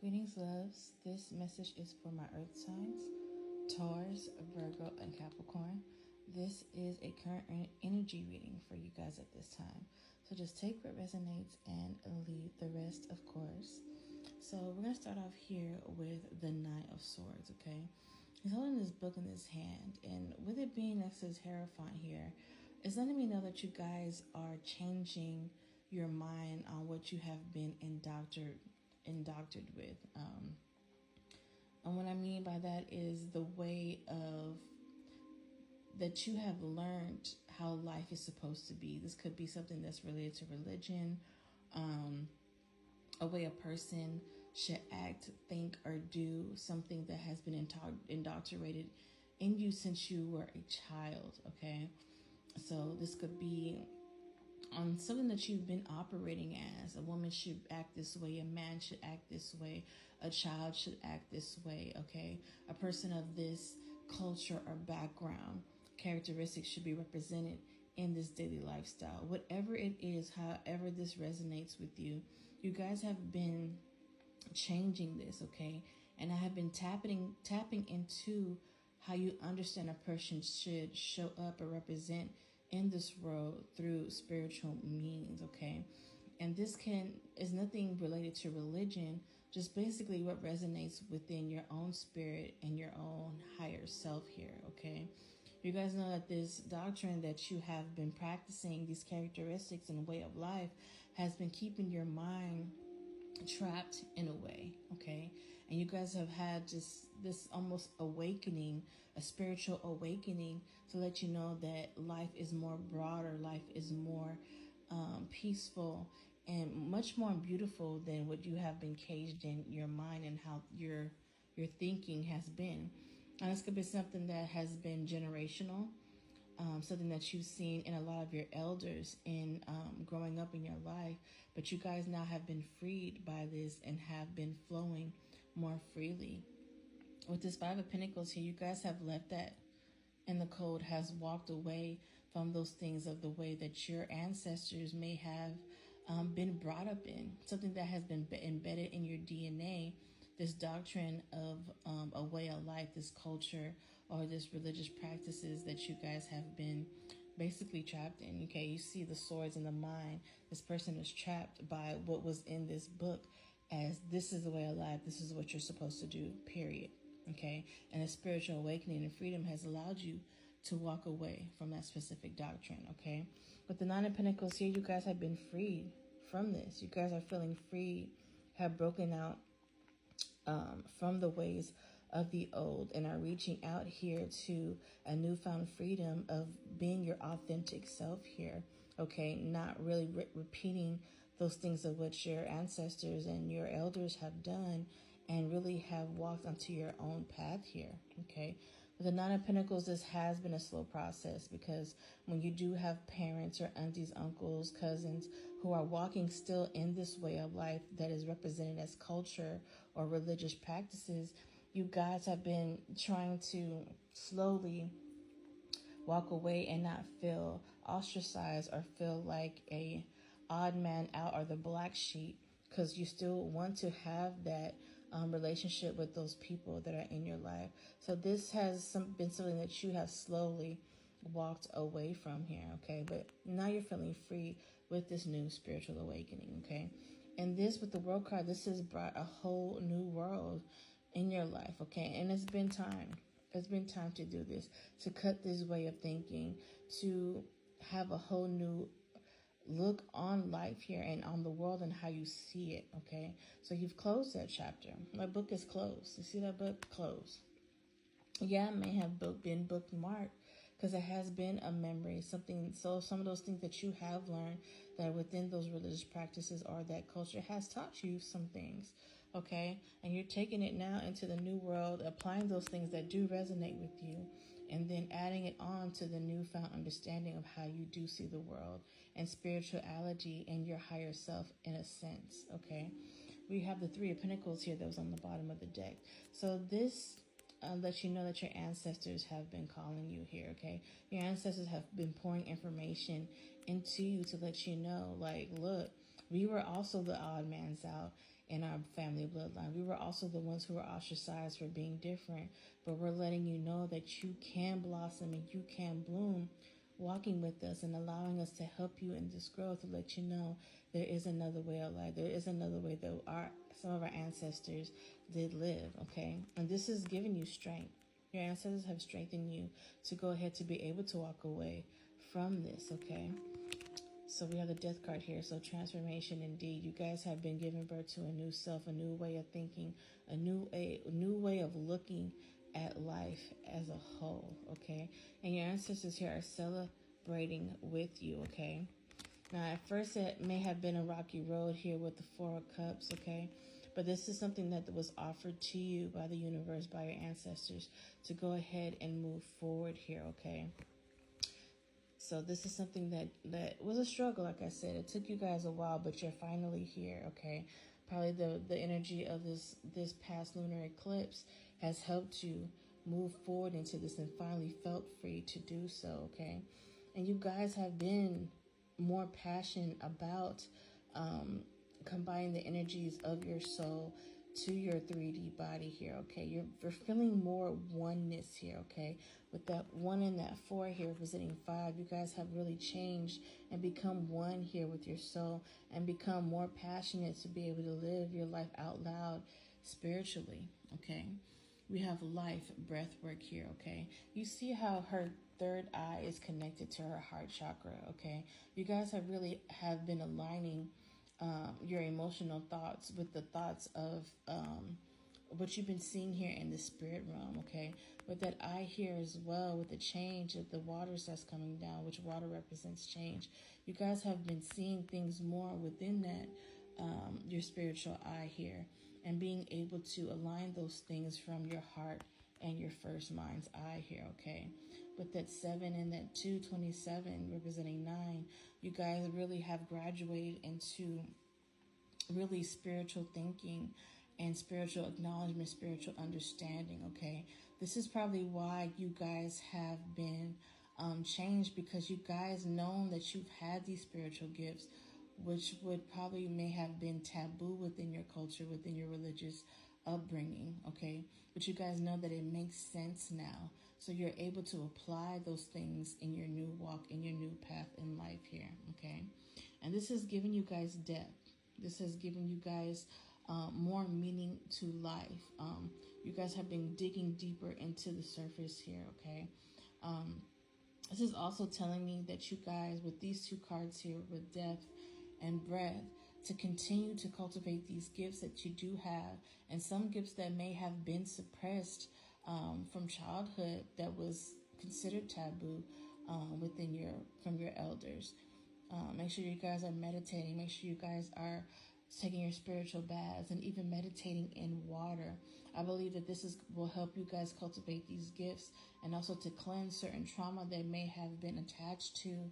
Greetings, loves. This message is for my earth signs, Taurus, Virgo, and Capricorn. This is a current energy reading for you guys at this time. So just take what resonates and leave the rest, of course. So we're going to start off here with the Knight of Swords, okay? He's holding this book in his hand, and with it being next to his Hierophant here, it's letting me know that you guys are changing your mind on what you have been indoctrinated with. And what I mean by that is the way of that you have learned how life is supposed to be. This could be something that's related to religion, a way a person should act, think, or do, something that has been indoctrinated in you since you were a child, okay? So this could be on something that you've been operating as. A woman should act this way, a man should act this way, a child should act this way, okay? A person of this culture or background characteristics should be represented in this daily lifestyle. Whatever it is, however this resonates with you, you guys have been changing this, okay? And I have been tapping into how you understand a person should show up or represent in this world through spiritual meanings, okay? And this is nothing related to religion, just basically what resonates within your own spirit and your own higher self here, okay? You guys know that this doctrine that you have been practicing, these characteristics and way of life, has been keeping your mind trapped in a way, okay? And you guys have had just this almost awakening, a spiritual awakening, to let you know that life is more broader, life is more peaceful and much more beautiful than what you have been caged in your mind and how your thinking has been. And this could be something that has been generational, something that you've seen in a lot of your elders in growing up in your life, but you guys now have been freed by this and have been flowing more freely. With this Five of Pentacles here, you guys have left that in the code, has walked away from those things of the way that your ancestors may have been brought up in, something that has been embedded in your DNA. This doctrine of a way of life, this culture, or this religious practices that you guys have been basically trapped in. Okay, you see the swords in the mind. This person is trapped by what was in this book as this is the way of life. This is what you're supposed to do, period. Okay, and a spiritual awakening and freedom has allowed you to walk away from that specific doctrine. Okay, with the Nine of Pentacles here, you guys have been freed from this. You guys are feeling free, have broken out from the ways of the old and are reaching out here to a newfound freedom of being your authentic self here, okay? Not really repeating those things of what your ancestors and your elders have done, and really have walked onto your own path here, okay? With the Nine of Pentacles, this has been a slow process, because when you do have parents or aunties, uncles, cousins who are walking still in this way of life that is represented as culture or religious practices, you guys have been trying to slowly walk away and not feel ostracized or feel like a odd man out or the black sheep, because you still want to have that relationship with those people that are in your life. So this has been something that you have slowly walked away from here, okay? But now you're feeling free with this new spiritual awakening, okay? And this, with the World card, this has brought a whole new world in your life, okay? And it's been time. It's been time to do this, to cut this way of thinking, to have a whole new look on life here and on the world and how you see it, okay? So you've closed that chapter. My book is closed. You see that book? Closed. Yeah, it may have been bookmarked because it has been a memory, something. So some of those things that you have learned that within those religious practices or that culture has taught you some things, okay? And you're taking it now into the new world, applying those things that do resonate with you, and then adding it on to the newfound understanding of how you do see the world and spirituality and your higher self in a sense, okay? We have the Three of Pentacles here that was on the bottom of the deck. So this let you know that your ancestors have been calling you here, okay? Your ancestors have been pouring information into you to let you know, like, look, we were also the odd mans out. in our family bloodline. We were also the ones who were ostracized for being different, but we're letting you know that you can blossom and you can bloom, walking with us and allowing us to help you in this growth, to let you know there is another way of life. There is another way that some of our ancestors did live, okay? And this is giving you strength. Your ancestors have strengthened you to go ahead to be able to walk away from this, okay? So we have the death card here. So transformation indeed. You guys have been given birth to a new self, a new way of thinking, a new way of looking at life as a whole, okay? And your ancestors here are celebrating with you, okay? Now, at first, it may have been a rocky road here with the Four of Cups, okay? But this is something that was offered to you by the universe, by your ancestors, to go ahead and move forward here, okay? So this is something that was a struggle, like I said. It took you guys a while, but you're finally here, okay? Probably the energy of this past lunar eclipse has helped you move forward into this and finally felt free to do so, okay? And you guys have been more passionate about combining the energies of your soul to your 3D body here, okay? You're feeling more oneness here, okay? With that 1 and that 4 here representing 5, you guys have really changed and become one here with your soul and become more passionate to be able to live your life out loud spiritually, okay? We have life, breath work here, okay? You see how her third eye is connected to her heart chakra, okay? You guys have been aligning your emotional thoughts with the thoughts of what you've been seeing here in the spirit realm, okay? With that eye here as well, with the change of the waters that's coming down, which water represents change. You guys have been seeing things more within that, your spiritual eye here, and being able to align those things from your heart and your first mind's eye here, okay? With that 7 and that 227 representing 9, you guys really have graduated into really spiritual thinking and spiritual acknowledgement, spiritual understanding, okay? This is probably why you guys have been changed, because you guys know that you've had these spiritual gifts, which would probably may have been taboo within your culture, within your religious upbringing, okay? But you guys know that it makes sense now. So you're able to apply those things in your new walk, in your new path in life here, okay? And this has given you guys depth. This has given you guys more meaning to life. You guys have been digging deeper into the surface here, okay? This is also telling me that you guys, with these two cards here, with depth and breadth, to continue to cultivate these gifts that you do have, and some gifts that may have been suppressed from childhood that was considered taboo from your elders. Make sure you guys are meditating. Make sure you guys are taking your spiritual baths and even meditating in water. I believe that will help you guys cultivate these gifts, and also to cleanse certain trauma that may have been attached to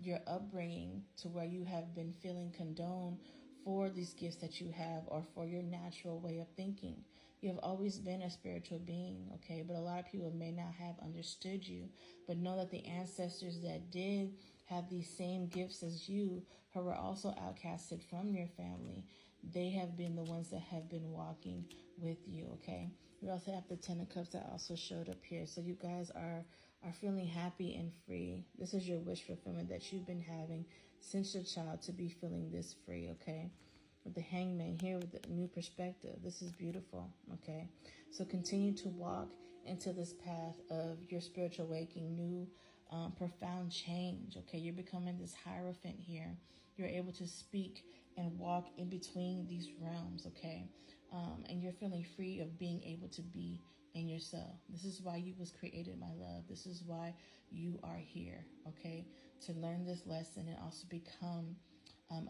your upbringing, to where you have been feeling condoned for these gifts that you have, or for your natural way of thinking. You have always been a spiritual being, okay? But a lot of people may not have understood you. But know that the ancestors that did have these same gifts as you, who were also outcasted from your family, they have been the ones that have been walking with you, okay? We also have the 10 of Cups that also showed up here. So you guys are feeling happy and free. This is your wish fulfillment that you've been having since your child, to be feeling this free, okay? With the Hangman here with the new perspective. This is beautiful, okay? So continue to walk into this path of your spiritual awakening, new profound change, okay? You're becoming this Hierophant here. You're able to speak and walk in between these realms, okay? And you're feeling free of being able to be in yourself. This is why you was created, my love. This is why you are here, okay? To learn this lesson and also become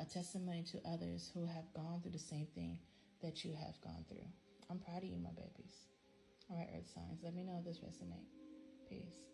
a testimony to others who have gone through the same thing that you have gone through. I'm proud of you, my babies. All right, Earth signs, let me know if this resonates. Peace.